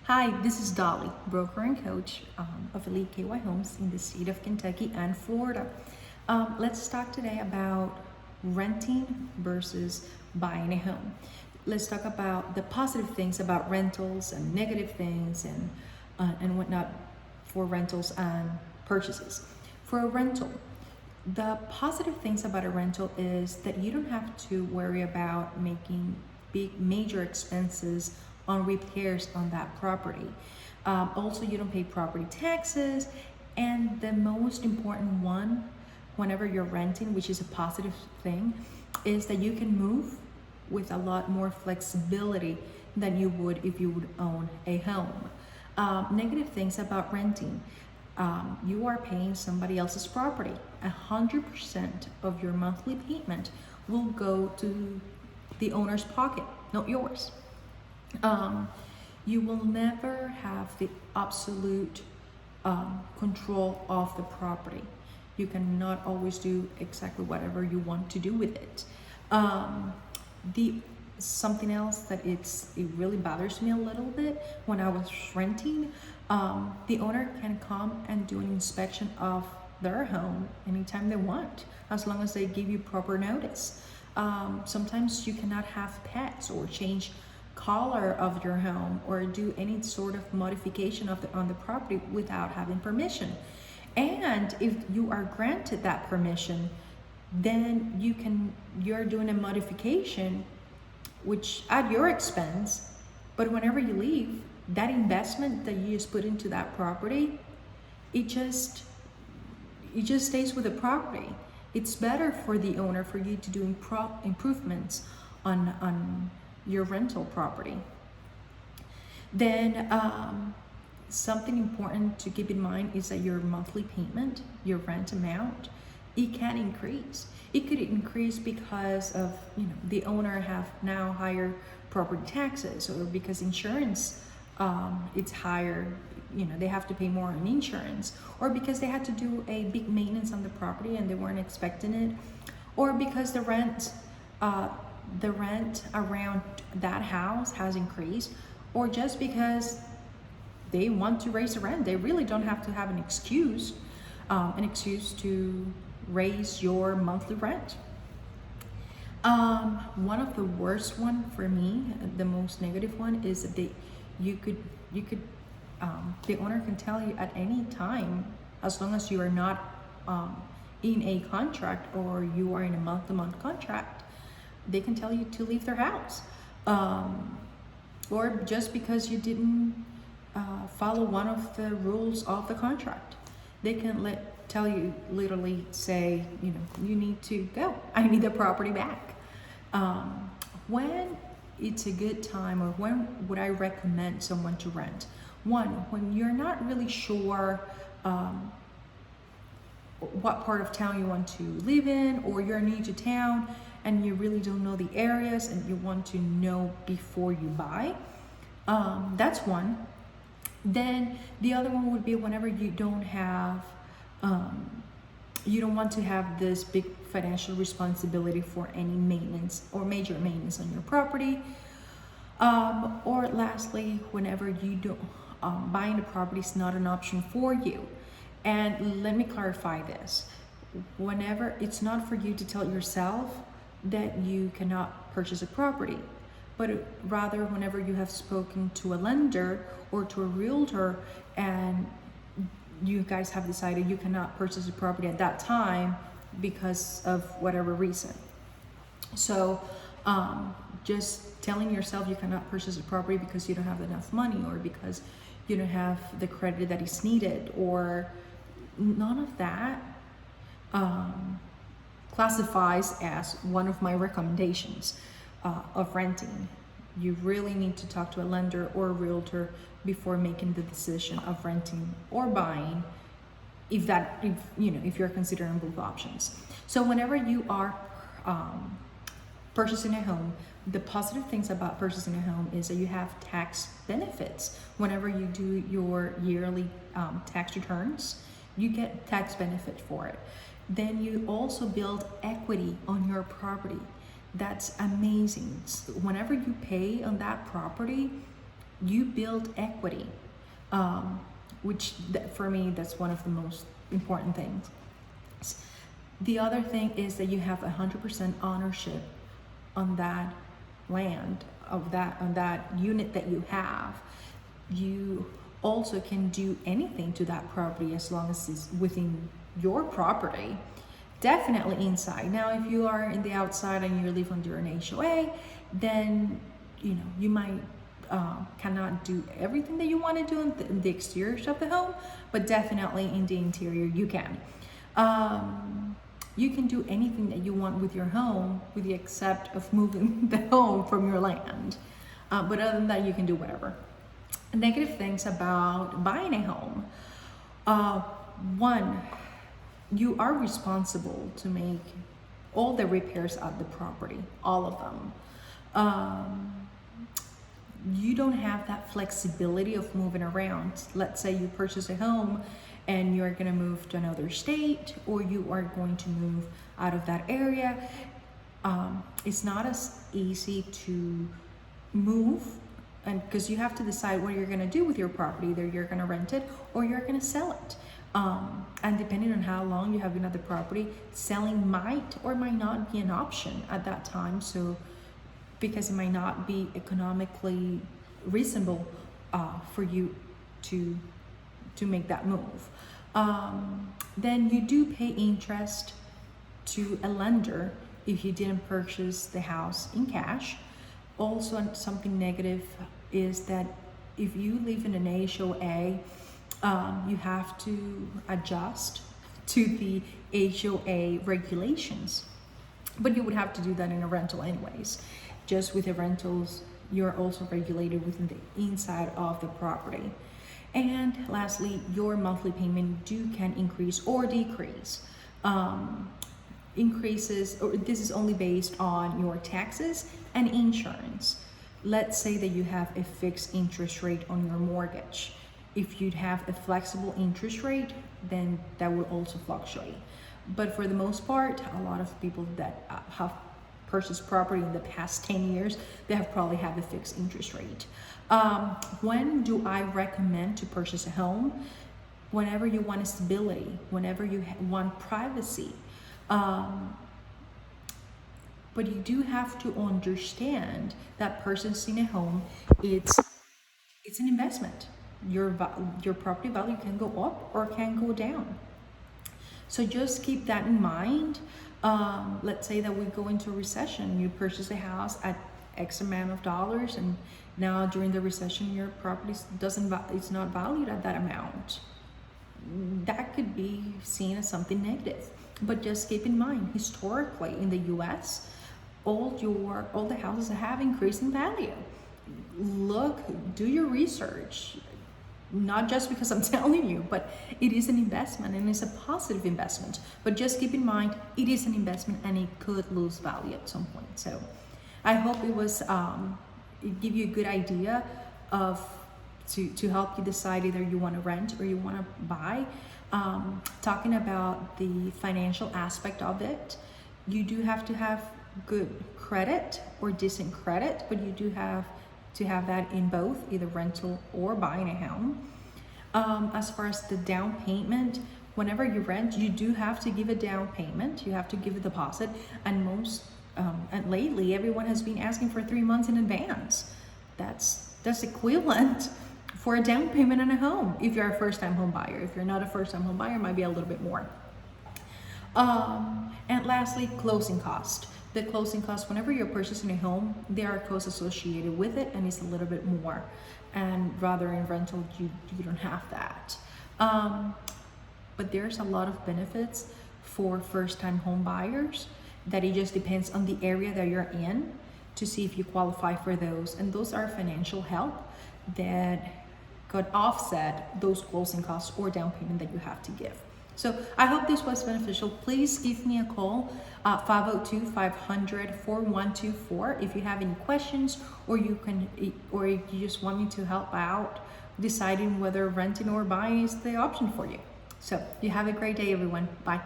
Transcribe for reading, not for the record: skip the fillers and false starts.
Hi, this is Dolly, broker and coach of Elite KY Homes in the state of Kentucky and Florida. Let's talk today about renting versus buying a home. Let's talk about the positive things about rentals and negative things and whatnot for rentals and purchases. For a rental, the positive things about a rental is that you don't have to worry about making big major expenses on repairs on that property. Also, you don't pay property taxes, and the most important one whenever you're renting, which is a positive thing, is that you can move with a lot more flexibility than you would if you would own a home. Negative things about renting. You are paying somebody else's property. 100% of your monthly payment will go to the owner's pocket, not yours. You will never have the absolute control of the property. You cannot always do exactly whatever you want to do with it. Something else that it really bothers me a little bit when I was renting, the owner can come and do an inspection of their home anytime they want, as long as they give you proper notice. Sometimes you cannot have pets or change color of your home or do any sort of modification on the property without having permission. And if you are granted that permission, then you're doing a modification which at your expense, but whenever you leave, that investment that you just put into that property, it just stays with the property. It's better for the owner for you to do improvements on your rental property. Then something important to keep in mind is that your monthly payment, your rent amount, it can increase. It could increase because of the owner have now higher property taxes, or because insurance it's higher. They have to pay more on insurance, or because they had to do a big maintenance on the property and they weren't expecting it, or because the rent around that house has increased, or just because they want to raise the rent. They really don't have to have an excuse to raise your monthly rent. One of the worst one for me, the most negative one, is that the owner can tell you at any time, as long as you are not in a contract or you are in a month-to-month contract, they can tell you to leave their house, or just because you didn't follow one of the rules of the contract, they can tell you, literally say, you need to go. I need the property back. When it's a good time, or when would I recommend someone to rent? One, when you're not really sure what part of town you want to live in, or you're new to town and you really don't know the areas and you want to know before you buy. That's one. Then the other one would be whenever you don't want to have this big financial responsibility for any maintenance or major maintenance on your property. Or lastly, whenever you don't, buying a property is not an option for you. And let me clarify this. Whenever it's not for you to tell yourself that you cannot purchase a property, but rather whenever you have spoken to a lender or to a realtor and you guys have decided you cannot purchase a property at that time because of whatever reason. So just telling yourself you cannot purchase a property because you don't have enough money, or because you don't have the credit that is needed, or none of that classifies as one of my recommendations of renting. You really need to talk to a lender or a realtor before making the decision of renting or buying, if you're considering both options. So whenever you are purchasing a home, the positive things about purchasing a home is that you have tax benefits. Whenever you do your yearly tax returns, you get tax benefit for it. Then you also build equity on your property. That's amazing. Whenever you pay on that property, You build equity, which for me, that's one of the most important things. The other thing is that you have 100% ownership on that land, on that unit that you have. You also can do anything to that property as long as it's within your property. Definitely inside. Now, if you are in the outside and you live under an HOA, then you might cannot do everything that you want to do in the exterior of the home, but definitely in the interior you can. You can do anything that you want with your home, with the except of moving the home from your land. But other than that, you can do whatever. Negative things about buying a home. One, you are responsible to make all the repairs at the property, all of them. You don't have that flexibility of moving around. Let's say you purchase a home and you're going to move to another state, or you are going to move out of that area. It's not as easy to move, and because you have to decide what you're going to do with your property. Either you're going to rent it or you're going to sell it. And depending on how long you have been at the property, selling might or might not be an option at that time. So because it might not be economically reasonable for you to make that move. Then you do pay interest to a lender if you didn't purchase the house in cash. Also, something negative is that if you live in an HOA, you have to adjust to the HOA regulations, but you would have to do that in a rental anyways. Just with the rentals, you're also regulated within the inside of the property. And lastly, your monthly payment can increase or decrease. Increases, or this is only based on your taxes and insurance. Let's say that you have a fixed interest rate on your mortgage. If you'd have a flexible interest rate, then that will also fluctuate. But for the most part, a lot of people that have purchased property in the past 10 years, they have probably have a fixed interest rate. When do I recommend to purchase a home? Whenever you want stability, whenever you want privacy. But you do have to understand that purchasing a home, it's an investment. Your property value can go up or can go down. So just keep that in mind. Let's say that we go into a recession, you purchase a house at X amount of dollars, and now during the recession your property it's not valued at that amount. That could be seen as something negative. But just keep in mind, historically in the US, all the houses have increased in value. Do your research. Not just because I'm telling you, but it is an investment, and it's a positive investment. But just keep in mind, it is an investment and it could lose value at some point. So I hope it was it give you a good idea of to help you decide either you want to rent or you want to buy. Talking about the financial aspect of it, you do have to have good credit or decent credit, but you do have to have that in both, either rental or buying a home. As far as the down payment, whenever you rent, you do have to give a down payment. You have to give a deposit, and and lately everyone has been asking for 3 months in advance. That's equivalent for a down payment on a home if you're a first-time home buyer. If you're not a first-time home buyer, it might be a little bit more. And lastly, closing cost. The closing costs, whenever you're purchasing a home, there are costs associated with it, and it's a little bit more. And rather in rental, you don't have that. But there's a lot of benefits for first-time home buyers that it just depends on the area that you're in to see if you qualify for those. And those are financial help that could offset those closing costs or down payment that you have to give. So I hope this was beneficial. Please give me a call, 502-500-4124 if you have any questions, or you just want me to help out deciding whether renting or buying is the option for you. So you have a great day, everyone. Bye.